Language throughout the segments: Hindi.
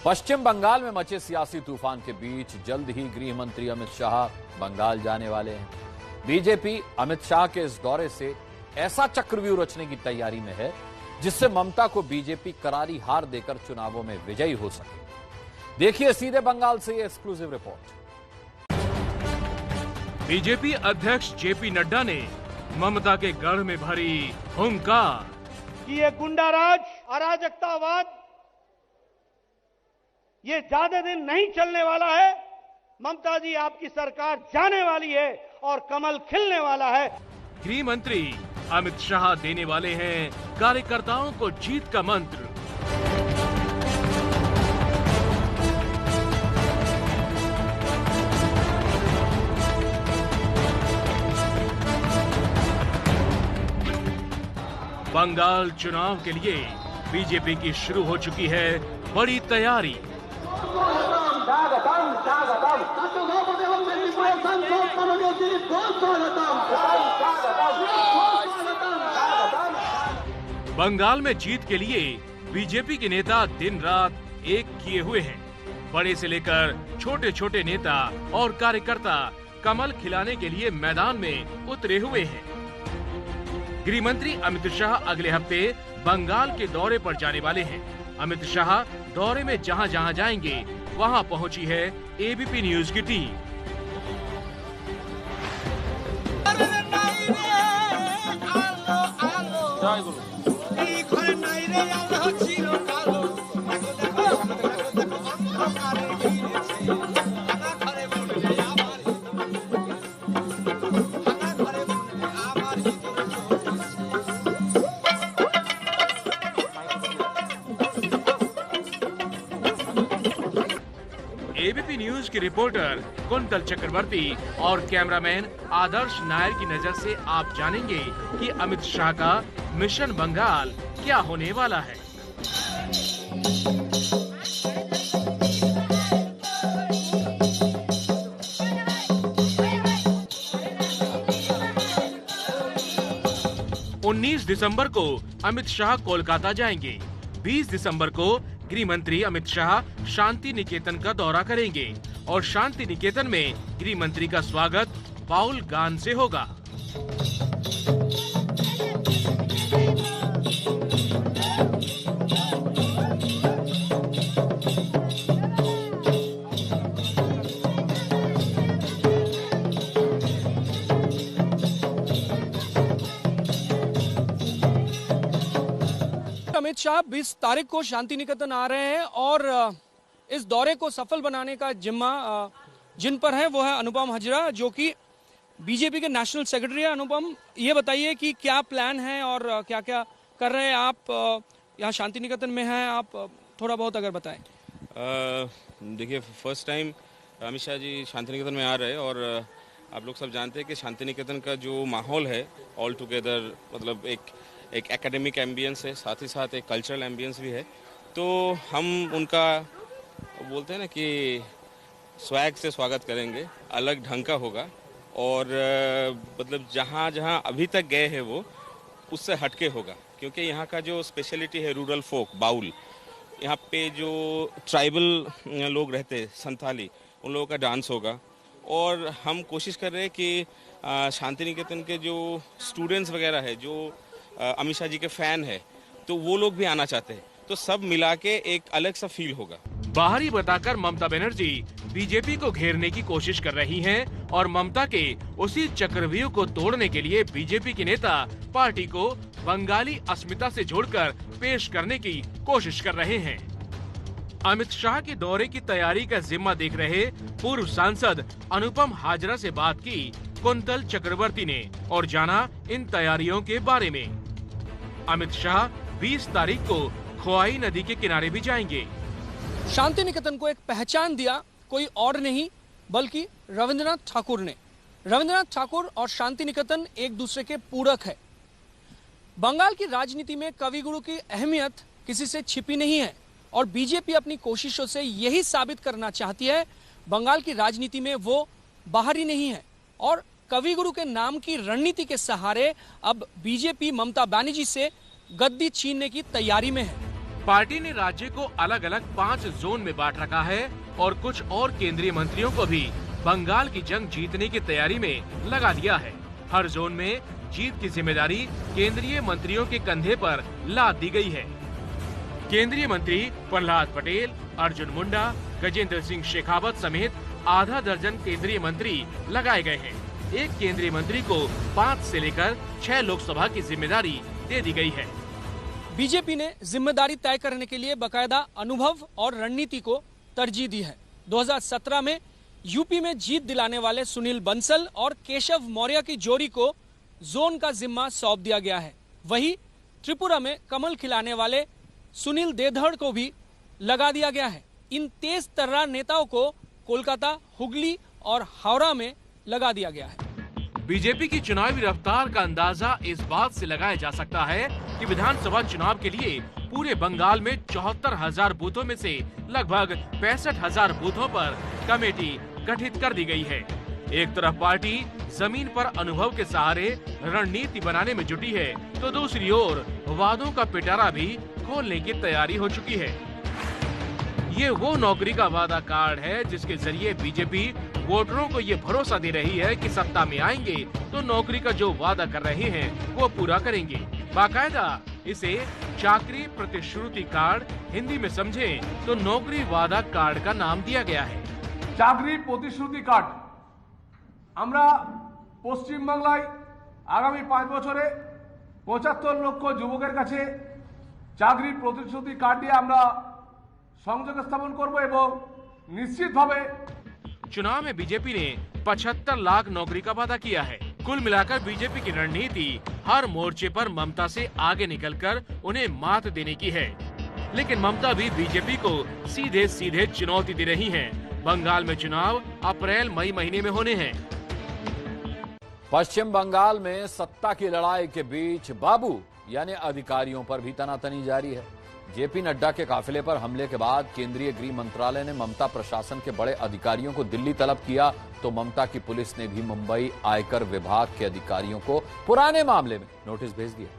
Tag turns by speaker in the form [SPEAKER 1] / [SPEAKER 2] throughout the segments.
[SPEAKER 1] पश्चिम बंगाल में मचे सियासी तूफान के बीच जल्द ही गृह मंत्री अमित शाह बंगाल जाने वाले हैं। बीजेपी अमित शाह के इस दौरे से ऐसा चक्रव्यूह रचने की तैयारी में है जिससे ममता को बीजेपी करारी हार देकर चुनावों में विजयी हो सके। देखिए सीधे बंगाल से ये एक्सक्लूसिव रिपोर्ट।
[SPEAKER 2] बीजेपी अध्यक्ष जेपी नड्डा ने ममता के गढ़ में भरी हुंकार
[SPEAKER 3] कि ये गुंडाराज, अराजकतावाद ये ज्यादा दिन नहीं चलने वाला है। ममता जी, आपकी सरकार जाने वाली है और कमल खिलने वाला है।
[SPEAKER 2] गृह मंत्री अमित शाह देने वाले हैं कार्यकर्ताओं को जीत का मंत्र। बंगाल चुनाव के लिए बीजेपी की शुरू हो चुकी है बड़ी तैयारी। बंगाल में जीत के लिए बीजेपी के नेता दिन रात एक किए हुए हैं। बड़े से लेकर छोटे छोटे नेता और कार्यकर्ता कमल खिलाने के लिए मैदान में उतरे हुए हैं। गृह मंत्री अमित शाह अगले हफ्ते बंगाल के दौरे पर जाने वाले हैं। अमित शाह दौरे में जहां जहां जाएंगे वहां पहुंची है एबीपी न्यूज की टीम। एबीपी न्यूज की रिपोर्टर कुंतल चक्रवर्ती और कैमरामैन आदर्श नायर की नजर से आप जानेंगे कि अमित शाह का मिशन बंगाल क्या होने वाला है। उन्नीस दिसंबर को अमित शाह कोलकाता जाएंगे। 20 दिसंबर को गृह मंत्री अमित शाह शांति निकेतन का दौरा करेंगे और शांति निकेतन में गृह मंत्री का स्वागत बाउल गान से होगा।
[SPEAKER 4] अमित शाह 20 तारीख को शांति निकेतन आ रहे हैं और इस दौरे को सफल बनाने का जिम्मा जिन पर है वो है अनुपम हजरा, जो कि बीजेपी के नेशनल सेक्रेटरी है। अनुपम, ये बताइए कि क्या प्लान है और क्या क्या कर रहे हैं आप यहाँ शांति निकेतन में हैं, आप थोड़ा बहुत अगर बताएं।
[SPEAKER 5] देखिए, फर्स्ट टाइम अमित शाह जी शांति निकेतन में आ रहे हैं और आप लोग सब जानते हैं कि शांति निकेतन का जो माहौल है ऑल टुगेदर, मतलब एक एकेडमिक एम्बियंस है, साथ ही साथ एक कल्चरल एम्बियंस भी है। तो हम उनका बोलते हैं ना कि स्वैग से स्वागत करेंगे, अलग ढंग का होगा और मतलब जहाँ जहाँ अभी तक गए हैं वो उससे हटके होगा, क्योंकि यहाँ का जो स्पेशलिटी है रूरल फोक बाउल, यहाँ पे जो ट्राइबल लोग रहते हैं संथाली, उन लोगों का डांस होगा। और हम कोशिश कर रहे हैं कि शांति निकेतन के जो स्टूडेंट्स वगैरह है, जो अमित शाह जी के फैन है, तो वो लोग भी आना चाहते हैं, तो सब मिला के एक अलग सा फील होगा।
[SPEAKER 2] बाहरी बताकर ममता बनर्जी बीजेपी को घेरने की कोशिश कर रही हैं और ममता के उसी चक्रव्यूह को तोड़ने के लिए बीजेपी के नेता पार्टी को बंगाली अस्मिता से जोड़कर पेश करने की कोशिश कर रहे हैं। अमित शाह के दौरे की तैयारी का जिम्मा देख रहे पूर्व सांसद अनुपम हाजरा से बात की कुंतल चक्रवर्ती ने और जाना इन तैयारियों के बारे में। अमित शाह 20 तारीख को खोआई नदी के किनारे भी जाएंगे।
[SPEAKER 4] शांति निकेतन को एक पहचान दिया कोई और नहीं बल्कि रविंद्रनाथ ठाकुर ने। रविंद्रनाथ ठाकुर और शांति निकेतन एक दूसरे के पूरक है। बंगाल की राजनीति में कवि गुरु की अहमियत किसी से छिपी नहीं है और बीजेपी अपनी कोशिशों से यही साबित करना चाहती है बंगाल की राजनीति में वो बाहरी नहीं है और कवि गुरु के नाम की रणनीति के सहारे अब बीजेपी ममता बनर्जी से गद्दी छीनने की तैयारी में है।
[SPEAKER 2] पार्टी ने राज्य को अलग अलग 5 जोन में बांट रखा है और कुछ और केंद्रीय मंत्रियों को भी बंगाल की जंग जीतने की तैयारी में लगा दिया है। हर जोन में जीत की जिम्मेदारी केंद्रीय मंत्रियों के कंधे पर लाद दी गई है। केंद्रीय मंत्री प्रहलाद पटेल, अर्जुन मुंडा, गजेंद्र सिंह शेखावत समेत आधा दर्जन केंद्रीय मंत्री लगाए गए हैं। एक केंद्रीय मंत्री को 5 से लेकर 6 लोकसभा की जिम्मेदारी दे दी गई है।
[SPEAKER 4] बीजेपी ने जिम्मेदारी तय करने के लिए बकायदा अनुभव और रणनीति को तरजीह दी है। 2017 में यूपी में जीत दिलाने वाले सुनील बंसल और केशव मौर्य की जोड़ी को जोन का जिम्मा सौंप दिया गया है। वहीं त्रिपुरा में कमल खिलाने वाले सुनील देधड़ को भी लगा दिया गया है। इन तेज तर्रार नेताओं को कोलकाता, हुगली और हावड़ा में लगा दिया गया है।
[SPEAKER 2] बीजेपी की चुनावी रफ्तार का अंदाजा इस बात से लगाया जा सकता है कि विधानसभा चुनाव के लिए पूरे बंगाल में 74,000 बूथों में से लगभग 65,000 बूथों पर कमेटी गठित कर दी गई है। एक तरफ पार्टी जमीन पर अनुभव के सहारे रणनीति बनाने में जुटी है, तो दूसरी ओर वादों का पिटारा भी खोलने की तैयारी हो चुकी है। ये वो नौकरी का वादा कार्ड है जिसके जरिए बीजेपी वोटरों को ये भरोसा दे रही है कि सत्ता में आएंगे तो नौकरी का जो वादा कर रहे हैं वो पूरा करेंगे। बाकायदा इसे चाकरी प्रतिश्रुति कार्ड, हिंदी में समझें तो नौकरी वादा कार्ड का नाम दिया गया है।
[SPEAKER 6] चाकरी प्रतिश्रुति कार्ड আমরা পশ্চিম বাংলায় আগামী 5 বছরে 75 লক্ষ যুবকের কাছে চাকরির প্রতিশ্রুতি কার্ড দিয়ে আমরা সংযোগ স্থাপন করব এবং নিশ্চিতভাবে
[SPEAKER 2] चुनाव में बीजेपी ने 75 लाख नौकरी का वादा किया है। कुल मिलाकर बीजेपी की रणनीति हर मोर्चे पर ममता से आगे निकलकर उन्हें मात देने की है। लेकिन ममता भी बीजेपी को सीधे सीधे चुनौती दे रही हैं। बंगाल में चुनाव अप्रैल-मई महीने में होने हैं।
[SPEAKER 1] पश्चिम बंगाल में सत्ता की लड़ाई के बीच बाबू यानी अधिकारियों पर भी तनातनी जारी है। जेपी नड्डा के काफिले पर हमले के बाद केंद्रीय गृह मंत्रालय ने ममता प्रशासन के बड़े अधिकारियों को दिल्ली तलब किया, तो ममता की पुलिस ने भी मुंबई आयकर विभाग के अधिकारियों को पुराने मामले में नोटिस भेज दिया।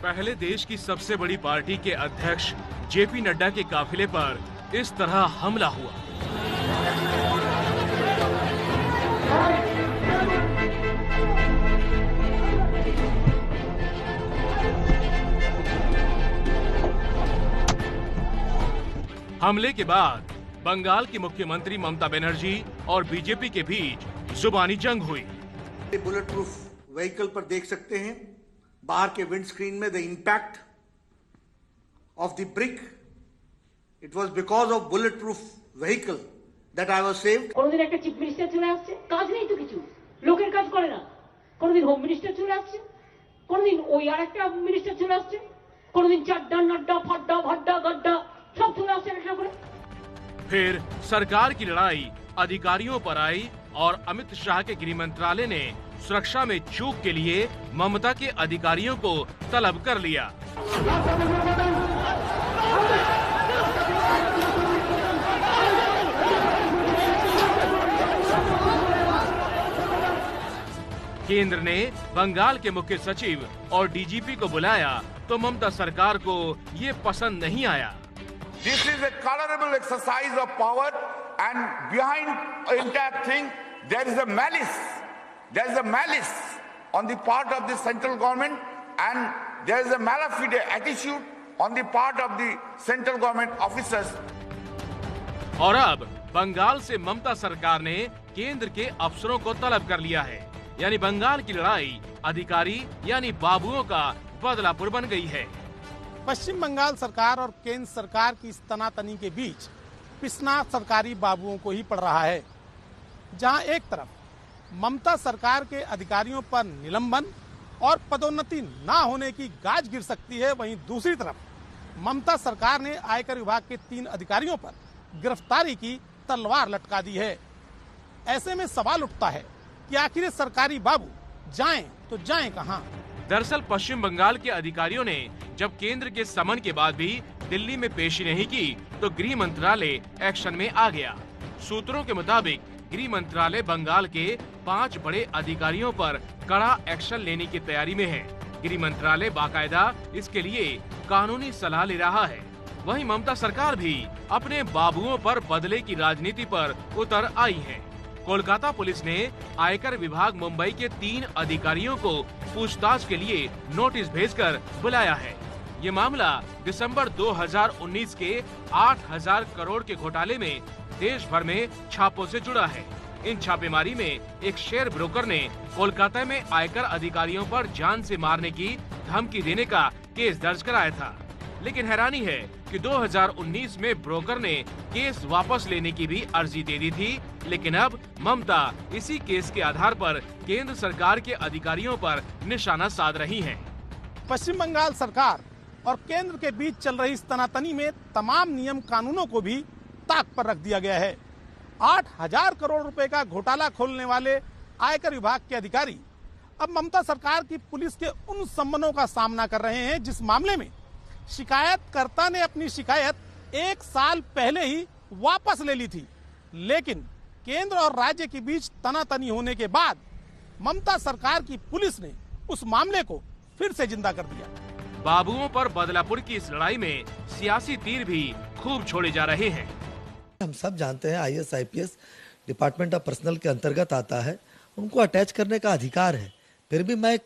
[SPEAKER 2] पहले देश की सबसे बड़ी पार्टी के अध्यक्ष जेपी नड्डा के काफिले पर इस तरह हमला हुआ। हमले के बाद बंगाल की मुख्यमंत्री ममता बनर्जी और बीजेपी के बीच जुबानी जंग हुई।
[SPEAKER 7] बुलेट प्रूफ व्हीकल पर देख सकते हैं बाहर के विंडस्क्रीन में the impact of the brick, it was because of bullet proof vehicle that I was saved.
[SPEAKER 8] কোনদিন একটা চিফ মিনিস্টার চলে আসছে, কাজ নেই তো কিছু, লোকের কাজ করে না। কোনদিন হোম মিনিস্টার চলে আসছে, কোনদিন ওই আরেকটা মিনিস্টার চলে আসছে, কোনদিন চাড্ডা নাড্ডা ফাড্ডা ভাড্ডা গड्डा सब चले আসছে একটা করে।
[SPEAKER 2] फिर सरकार की लड़ाई अधिकारियों पर आई और अमित शाह के गृह मंत्रालय ने सुरक्षा में चूक के लिए ममता के अधिकारियों को तलब कर लिया। केंद्र ने बंगाल के मुख्य सचिव और डीजीपी को बुलाया तो ममता सरकार को ये पसंद नहीं आया।
[SPEAKER 9] This is a colorable exercise of power, and behind entire thing there is a malice. There is a malice on the part of the central government, and there is a malafide attitude on the part of the central government officers.
[SPEAKER 2] और अब बंगाल से ममता सरकार ने केंद्र के अफसरों को तलब कर लिया है, यानी बंगाल की लड़ाई अधिकारी यानी बाबुओं का बदलापुर बन गई है।
[SPEAKER 10] पश्चिम बंगाल सरकार और केंद्र सरकार की इस तनातनी के बीच पिसना सरकारी बाबुओं को ही पड़ रहा है। जहां एक तरफ ममता सरकार के अधिकारियों पर निलंबन और पदोन्नति ना होने की गाज गिर सकती है, वहीं दूसरी तरफ ममता सरकार ने आयकर विभाग के 3 अधिकारियों पर गिरफ्तारी की तलवार लटका दी है। ऐसे में सवाल उठता है कि आखिर ये सरकारी बाबू जाएं तो जाएं कहां?
[SPEAKER 2] दरअसल पश्चिम बंगाल के अधिकारियों ने जब केंद्र के समन के बाद भी दिल्ली में पेशी नहीं की तो गृह मंत्रालय एक्शन में आ गया। सूत्रों के मुताबिक गृह मंत्रालय बंगाल के 5 बड़े अधिकारियों पर कड़ा एक्शन लेने की तैयारी में है। गृह मंत्रालय बाकायदा इसके लिए कानूनी सलाह ले रहा है। वहीं ममता सरकार भी अपने बाबुओं पर बदले की राजनीति पर उतर आई है। कोलकाता पुलिस ने आयकर विभाग मुंबई के 3 अधिकारियों को पूछताछ के लिए नोटिस भेजकर बुलाया है। ये मामला दिसंबर 2019 के 8,000 करोड़ के घोटाले में देश भर में छापों से जुड़ा है। इन छापेमारी में एक शेयर ब्रोकर ने कोलकाता में आयकर अधिकारियों पर जान से मारने की धमकी देने का केस दर्ज कराया था। लेकिन हैरानी है कि 2019 में ब्रोकर ने केस वापस लेने की भी अर्जी दे दी थी, लेकिन अब ममता इसी केस के आधार पर केंद्र सरकार के अधिकारियों पर निशाना साध रही हैं।
[SPEAKER 10] पश्चिम बंगाल सरकार और केंद्र के बीच चल रही इस तनातनी में तमाम नियम कानूनों को भी ताक पर रख दिया गया है। 8,000 करोड़ रुपए का घोटाला खोलने वाले आयकर विभाग के अधिकारी अब ममता सरकार की पुलिस के उन सम्मनों का सामना कर रहे हैं जिस मामले में शिकायतकर्ता ने अपनी शिकायत 1 साल पहले ही वापस ले ली थी, लेकिन केंद्र और राज्य के बीच तनातनी होने के बाद ममता सरकार की पुलिस ने उस मामले को फिर से जिंदा कर दिया।
[SPEAKER 2] बाबुओं पर बदलापुर की इस लड़ाई में सियासी तीर भी खूब छोड़े जा रहे हैं।
[SPEAKER 11] हम सब जानते हैं IAS IPS department of personal के अंतर्गत आता है, उनको अटैच करने का अधिकार है। फिर भी मैं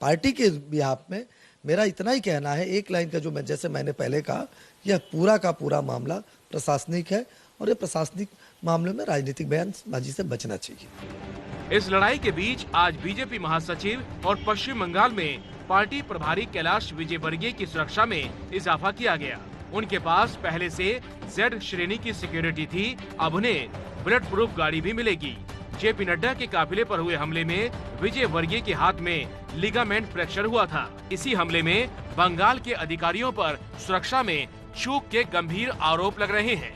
[SPEAKER 11] पार्टी के बिहाफ में मेरा इतना ही कहना है, एक लाइन का जो मैंने पहले कहा, यह पूरा का पूरा मामला प्रशासनिक है और ये प्रशासनिक मामले में राजनीतिक बयानबाजी से बचना चाहिए।
[SPEAKER 2] इस लड़ाई के बीच आज बीजेपी महासचिव और पश्चिम बंगाल में पार्टी प्रभारी कैलाश विजयवर्गीय की सुरक्षा में इजाफा किया गया। उनके पास पहले से Z श्रेणी की सिक्योरिटी थी, अब उन्हें बुलेट प्रूफ गाड़ी भी मिलेगी। JP नड्डा के काफिले पर हुए हमले में विजयवर्गीय के हाथ में लिगामेंट फ्रैक्चर हुआ था। इसी हमले में बंगाल के अधिकारियों पर सुरक्षा में चूक के गंभीर आरोप लग रहे हैं।